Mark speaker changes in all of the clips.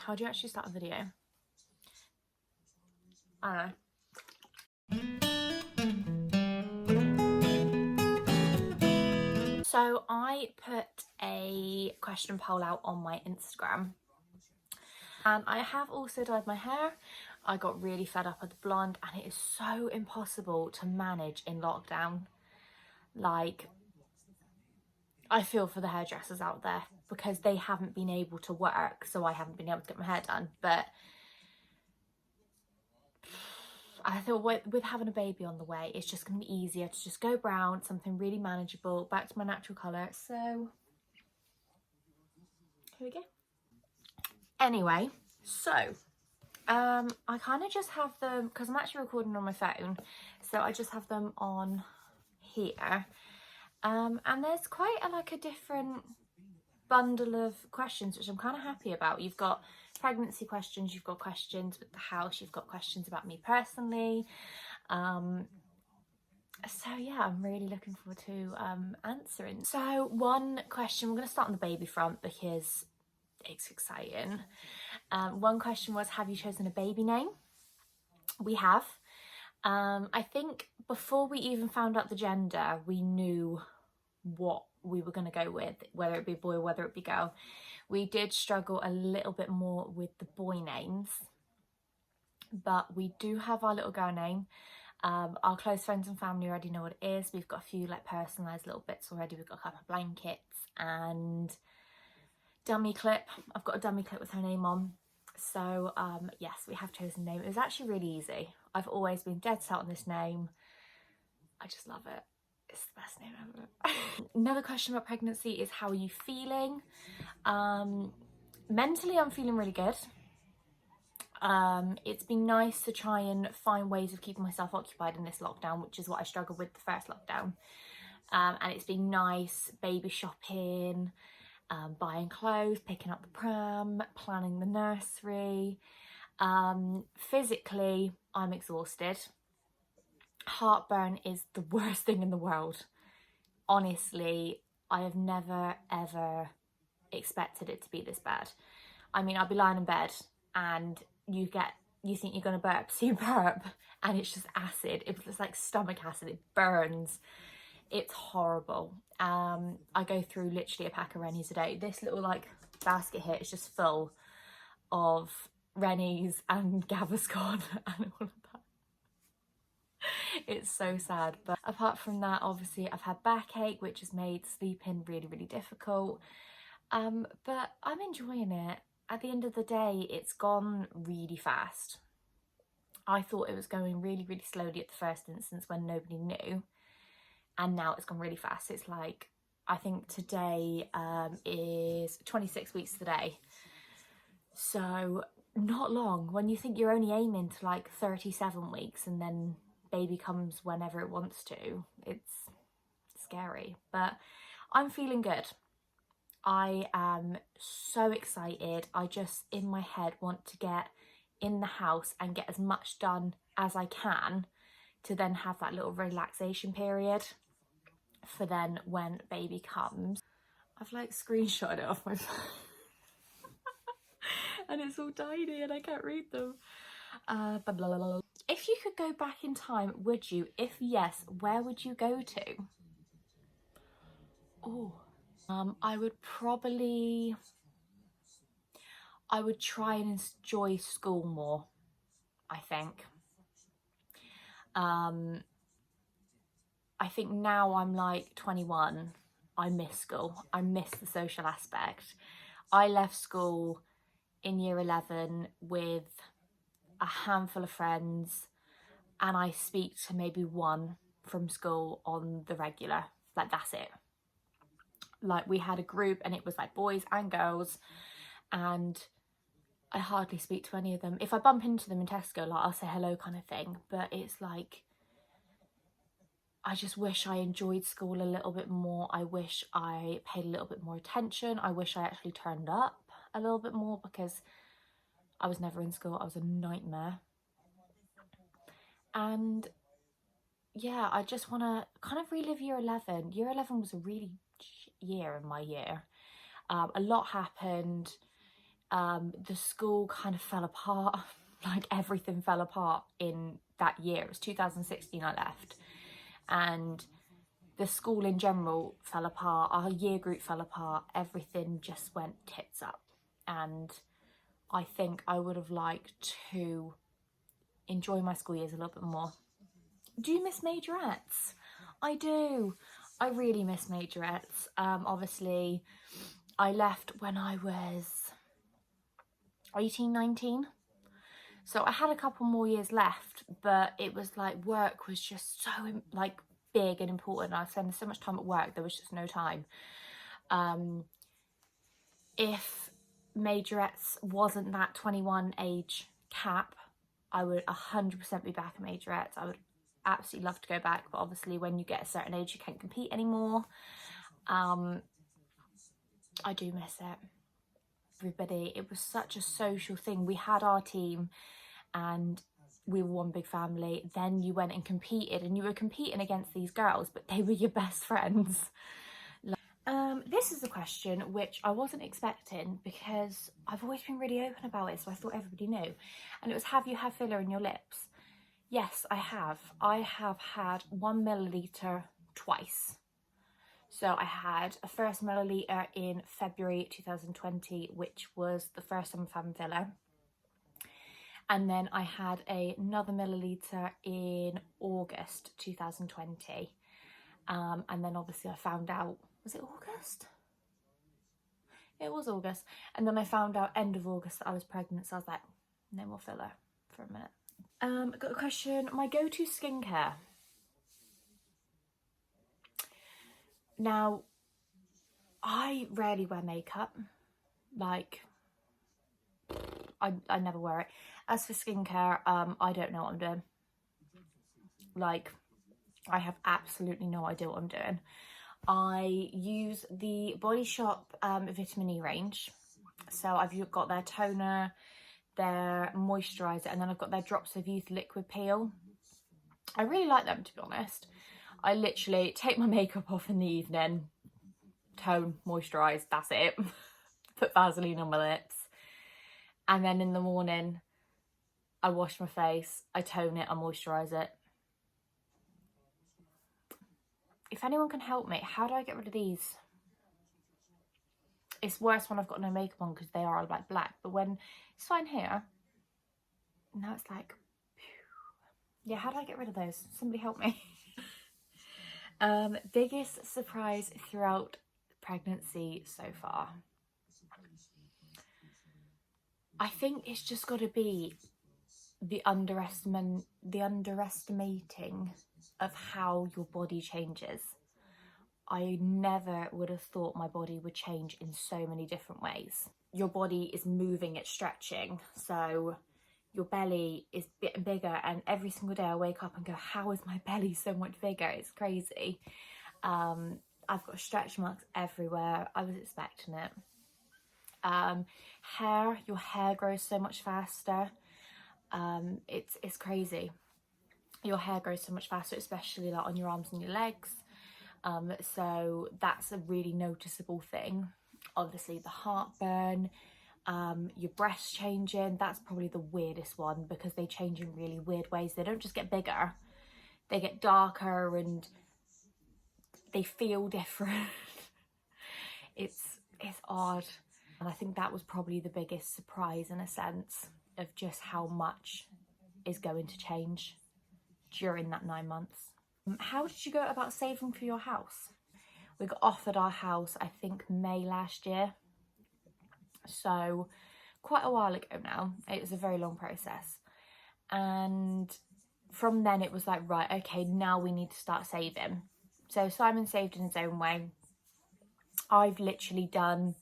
Speaker 1: How do you actually start a video? I don't know. So I put a question poll out on my Instagram, and I have also dyed my hair. I got really fed up with the blonde, and it is so impossible to manage in lockdown. Like, I feel for the hairdressers out there because they haven't been able to work, so I haven't been able to get my hair done. But I thought with having a baby on the way, it's just going to be easier to just go brown, something really manageable, back to my natural colour. So here we go. Anyway, so I kind of just have them, because I'm actually recording on my phone, so I just have them on here. And there's quite a different bundle of questions, which I'm kind of happy about. You've got pregnancy questions, you've got questions with the house, you've got questions about me personally. So yeah, I'm really looking forward to answering. So one question, we're going to start on the baby front because it's exciting. One question was, have you chosen a baby name? We have. I think before we even found out the gender, we knew what we were going to go with, whether it be boy or whether it be girl. We did struggle a little bit more with the boy names, but we do have our little girl name. Our close friends and family already know what it is. We've got a few personalised little bits already. We've got a couple of blankets and dummy clip. I've got a dummy clip with her name on. So yes, we have chosen a name. It was actually really easy. I've always been dead set on this name. I just love it. It's the best name ever. Another question about pregnancy is, how are you feeling? Mentally, I'm feeling really good. It's been nice to try and find ways of keeping myself occupied in this lockdown, which is what I struggled with the first lockdown. And it's been nice baby shopping, buying clothes, picking up the pram, planning the nursery. Physically, I'm exhausted. Heartburn is the worst thing in the world. Honestly, I have never ever expected it to be this bad. I mean, I'll be lying in bed and you think you're gonna burp, so you burp and it's just acid. It's like stomach acid, it burns. It's horrible. I go through literally a pack of Rennies a day. This little basket here is just full of Rennies and Gaviscon and all of that. It's so sad. But apart from that, obviously I've had backache, which has made sleeping really, really difficult. But I'm enjoying it. At the end of the day, it's gone really fast. I thought it was going really, really slowly at the first instance when nobody knew. And now it's gone really fast. It's like, I think today is 26 weeks today. So not long. When you think you're only aiming to 37 weeks and then baby comes whenever it wants to, it's scary. But I'm feeling good. I am so excited. I just, in my head, want to get in the house and get as much done as I can to then have that little relaxation period for then when baby comes. I've screenshotted it off my phone and it's all tiny and I can't read them. Blah, blah, blah. If you could go back in time, would you? If yes, where would you go to? Oh, I would try and enjoy school more, I think. I think now I'm 21, I miss school. I miss the social aspect. I left school in year 11 with a handful of friends and I speak to maybe one from school on the regular. That's it. We had a group and it was boys and girls, and I hardly speak to any of them. If I bump into them in Tesco, I'll say hello kind of thing, but it's I just wish I enjoyed school a little bit more. I wish I paid a little bit more attention. I wish I actually turned up a little bit more, because I was never in school. I was a nightmare. And yeah, I just want to kind of relive year 11. Year 11 was a really year in my year. A lot happened. The school kind of fell apart. Like everything fell apart in that year. It was 2016 I left, and the school in general fell apart. Our year group fell apart. Everything just went tits up, and I think I would have liked to enjoy my school years a little bit more. Do you miss majorettes? I do. I really miss majorettes. Obviously I left when I was 18, 19. So I had a couple more years left, but it was like work was just so like big and important. I was spending so much time at work, there was just no time. If majorettes wasn't that 21 age cap, I would 100% be back at majorettes. I would absolutely love to go back, but obviously when you get a certain age you can't compete anymore. I do miss it. Everybody, it was such a social thing. We had our team and we were one big family. Then you went and competed, and you were competing against these girls, but they were your best friends. This is a question which I wasn't expecting, because I've always been really open about it, so I thought everybody knew. And it was, have you had filler in your lips? Yes, I have. I have had 1 milliliter twice. So I had a first milliliter in February 2020, which was the first time I've had filler. And then I had another milliliter in August 2020. And then obviously I found out, was it August? It was August. And then I found out end of August that I was pregnant, so I was like, no more filler for a minute. Got a question. My go-to skincare. Now, I rarely wear makeup. Like, I never wear it. As for skincare, I don't know what I'm doing. Like, I have absolutely no idea what I'm doing. I use the Body Shop Vitamin E range. So I've got their toner, their moisturiser, and then I've got their Drops of Youth liquid peel. I really like them, to be honest. I literally take my makeup off in the evening, tone, moisturise, that's it. Put Vaseline on my lips. And then in the morning, I wash my face, I tone it, I moisturise it. If anyone can help me, how do I get rid of these? It's worse when I've got no makeup on, because they are like black, but when it's fine here, now it's like, yeah, how do I get rid of those? Somebody help me. Biggest surprise throughout pregnancy so far. I think it's just got to be the underestimating of how your body changes. I never would have thought my body would change in so many different ways. Your body is moving, it's stretching, so your belly is getting bigger, and every single day I wake up and go, how is my belly so much bigger? It's crazy. I've got stretch marks everywhere. I was expecting it. Hair, your hair grows so much faster. It's crazy. Your hair grows so much faster, especially like on your arms and your legs. So that's a really noticeable thing. Obviously the heartburn, your breasts changing, that's probably the weirdest one, because they change in really weird ways. They don't just get bigger, they get darker and they feel different. It's odd. And I think that was probably the biggest surprise, in a sense, of just how much is going to change during that 9 months. How did you go about saving for your house? We got offered our house, I think, May last year. So quite a while ago now. It was a very long process. And from then it was like, right, okay, now we need to start saving. So Simon saved in his own way. I've literally done,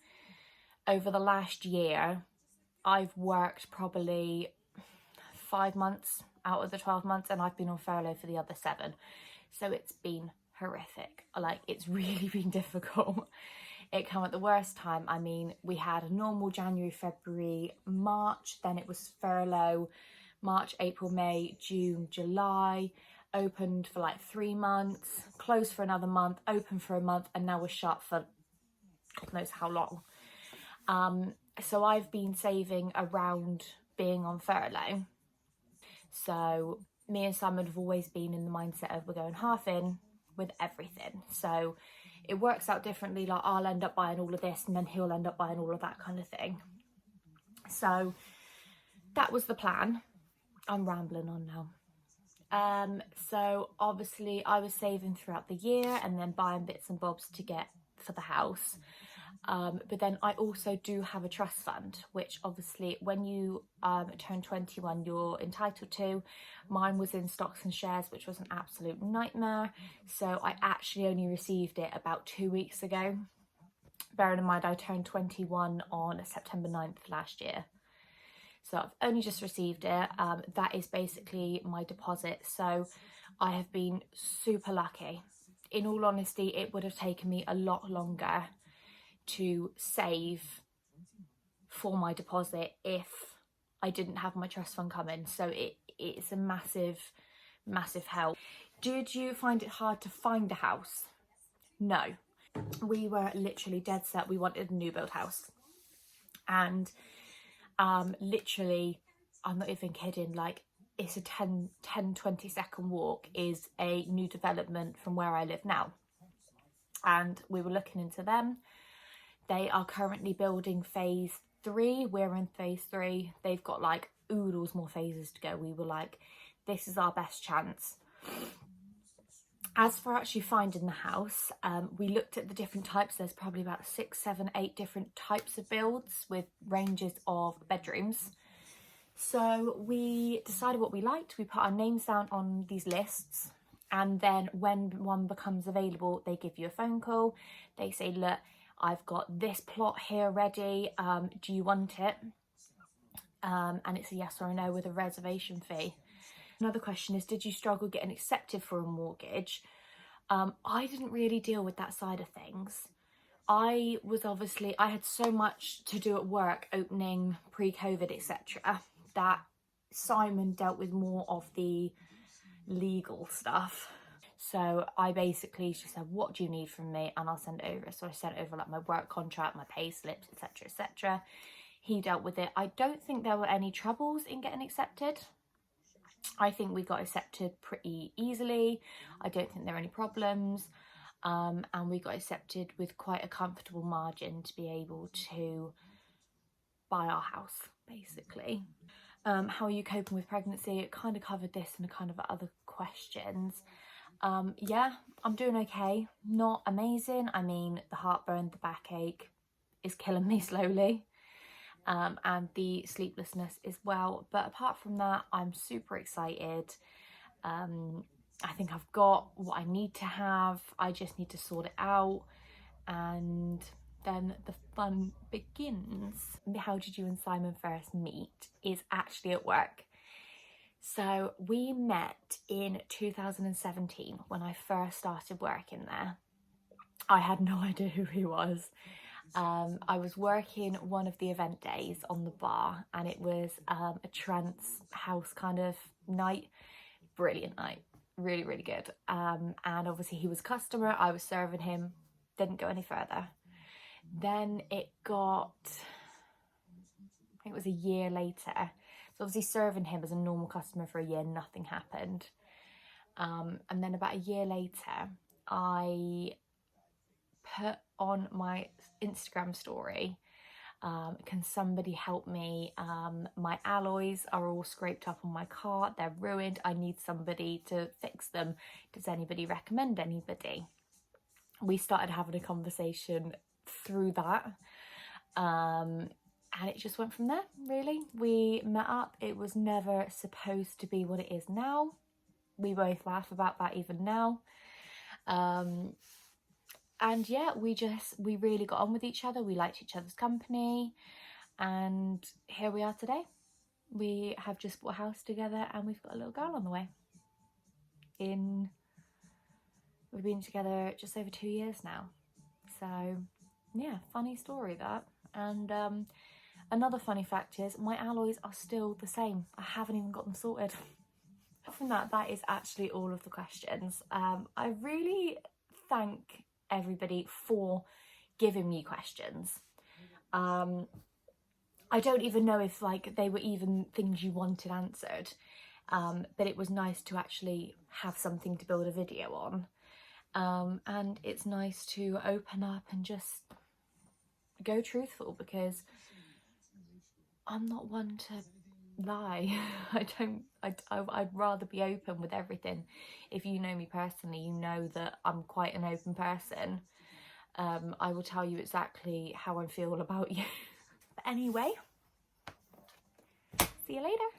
Speaker 1: over the last year, I've worked probably 5 months out of the 12 months, and I've been on furlough for the other 7. So it's been horrific. Like, it's really been difficult. It came at the worst time. I mean, we had a normal January, February, March, then it was furlough, March, April, May, June, July, opened for like 3 months, closed for another month, open for a month, and now we're shut for God knows how long. So I've been saving around being on furlough. So me and Simon have always been in the mindset of we're going half in with everything. So it works out differently. Like I'll end up buying all of this and then he'll end up buying all of that kind of thing. So that was the plan. I'm rambling on now. So obviously I was saving throughout the year and then buying bits and bobs to get for the house. But then I also do have a trust fund, which obviously when you turn 21 you're entitled to. Mine was in stocks and shares, which was an absolute nightmare. So I actually only received it about 2 weeks ago. Bearing in mind I turned 21 on September 9th last year. So I've only just received it. That is basically my deposit. So I have been super lucky. In all honesty, it would have taken me a lot longer to save for my deposit if I didn't have my trust fund coming. So it's a massive help. Did you find it hard to find a house? No. We were literally dead set. We wanted a new build house. And literally, I'm not even kidding, like it's a 20 second walk is a new development from where I live now. And we were looking into them. They are currently building phase 3. We're in phase 3. They've got like oodles more phases to go. We were like, this is our best chance. As for actually finding the house, we looked at the different types. There's probably about 6, 7, 8 different types of builds with ranges of bedrooms. So we decided what we liked. We put our names down on these lists. And then when one becomes available, they give you a phone call. They say, look, I've got this plot here ready. Do you want it? And it's a yes or a no with a reservation fee. Another question is, did you struggle getting accepted for a mortgage? I didn't really deal with that side of things. I had so much to do at work, opening, pre-COVID, etc., that Simon dealt with more of the legal stuff. So I basically just said, what do you need from me? And I'll send it over. So I sent over like my work contract, my pay slips, etc., etc. He dealt with it. I don't think there were any troubles in getting accepted. I think we got accepted pretty easily. I don't think there were any problems. And we got accepted with quite a comfortable margin to be able to buy our house, basically. How are you coping with pregnancy? It kind of covered this and kind of other questions. Yeah, I'm doing okay. Not amazing. I mean, the heartburn, the backache is killing me slowly. And the sleeplessness as well. But apart from that, I'm super excited. I think I've got what I need to have. I just need to sort it out. And then the fun begins. How did you and Simon first meet is actually at work. So we met in 2017 when I first started working there. I had no idea who he was. I was working one of the event days on the bar, and it was a trance house kind of night. Brilliant night. Really, really good. And obviously he was a customer. I was serving him. Didn't go any further. Then I think it was a year later. So obviously serving him as a normal customer for a year, nothing happened. And then about a year later, I put on my Instagram story, can somebody help me? My alloys are all scraped up on my car. They're ruined. I need somebody to fix them. Does anybody recommend anybody? We started having a conversation through that. And it just went from there, really. We met up. It was never supposed to be what it is now. We both laugh about that even now. And yeah, we really got on with each other. We liked each other's company. And here we are today. We have just bought a house together and we've got a little girl on the way. We've been together just over 2 years now. So yeah, funny story that. And another funny fact is my alloys are still the same. I haven't even got them sorted. From that is actually all of the questions. I really thank everybody for giving me questions. I don't even know if like they were even things you wanted answered, but it was nice to actually have something to build a video on. And it's nice to open up and just go truthful, because I'm not one to lie. I'd rather be open with everything. If you know me personally, you know that I'm quite an open person. I will tell you exactly how I feel about you. But anyway, see you later.